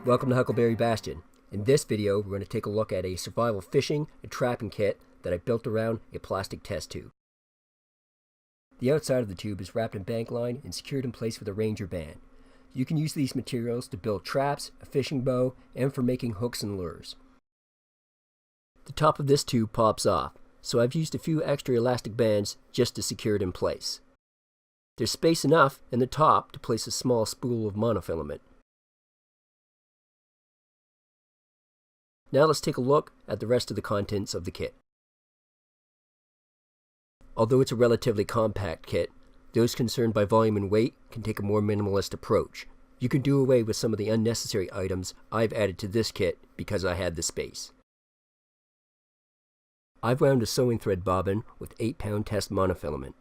Welcome to Huckleberry Bastion. In this video, we're going to take a look at a survival fishing and trapping kit that I built around a plastic test tube. The outside of the tube is wrapped in bank line and secured in place with a Ranger band. You can use these materials to build traps, a fishing bow, and for making hooks and lures. The top of this tube pops off, so I've used a few extra elastic bands just to secure it in place. There's space enough in the top to place a small spool of monofilament. Now let's take a look at the rest of the contents of the kit. Although it's a relatively compact kit, those concerned by volume and weight can take a more minimalist approach. You can do away with some of the unnecessary items I've added to this kit because I had the space. I've wound a sewing thread bobbin with 8-pound test monofilament,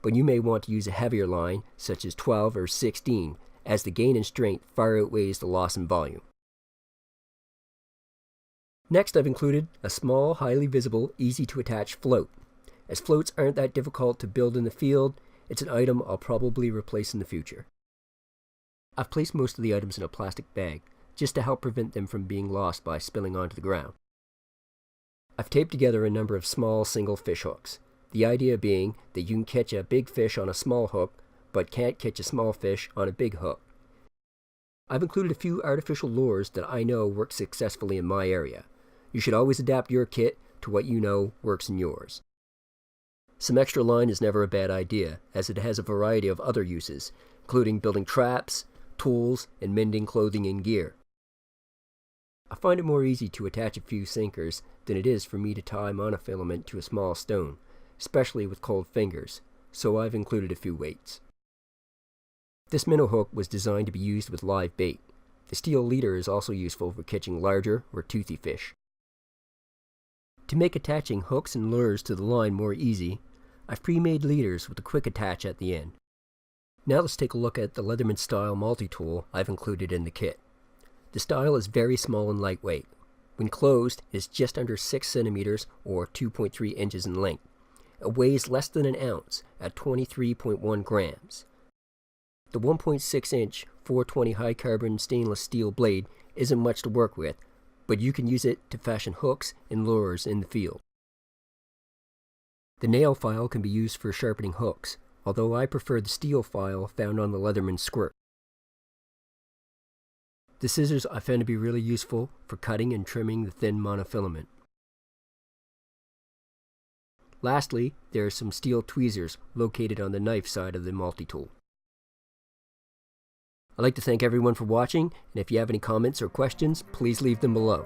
but you may want to use a heavier line such as 12 or 16 as the gain in strength far outweighs the loss in volume. Next, I've included a small, highly visible, easy-to-attach float. As floats aren't that difficult to build in the field, it's an item I'll probably replace in the future. I've placed most of the items in a plastic bag, just to help prevent them from being lost by spilling onto the ground. I've taped together a number of small single fish hooks, the idea being that you can catch a big fish on a small hook, but can't catch a small fish on a big hook. I've included a few artificial lures that I know work successfully in my area. You should always adapt your kit to what you know works in yours. Some extra line is never a bad idea, as it has a variety of other uses, including building traps, tools, and mending clothing and gear. I find it more easy to attach a few sinkers than it is for me to tie monofilament to a small stone, especially with cold fingers, so I've included a few weights. This minnow hook was designed to be used with live bait. The steel leader is also useful for catching larger or toothy fish. To make attaching hooks and lures to the line more easy, I've pre-made leaders with a quick attach at the end. Now let's take a look at the Leatherman style multi-tool I've included in the kit. The style is very small and lightweight. When closed, it is just under 6 centimeters or 2.3 inches in length. It weighs less than an ounce at 23.1 grams. The 1.6-inch 420 high-carbon stainless steel blade isn't much to work with, but you can use it to fashion hooks and lures in the field. The nail file can be used for sharpening hooks, although I prefer the steel file found on the Leatherman squirt. The scissors I found to be really useful for cutting and trimming the thin monofilament. Lastly, there are some steel tweezers located on the knife side of the multi-tool. I'd like to thank everyone for watching, and if you have any comments or questions, please leave them below.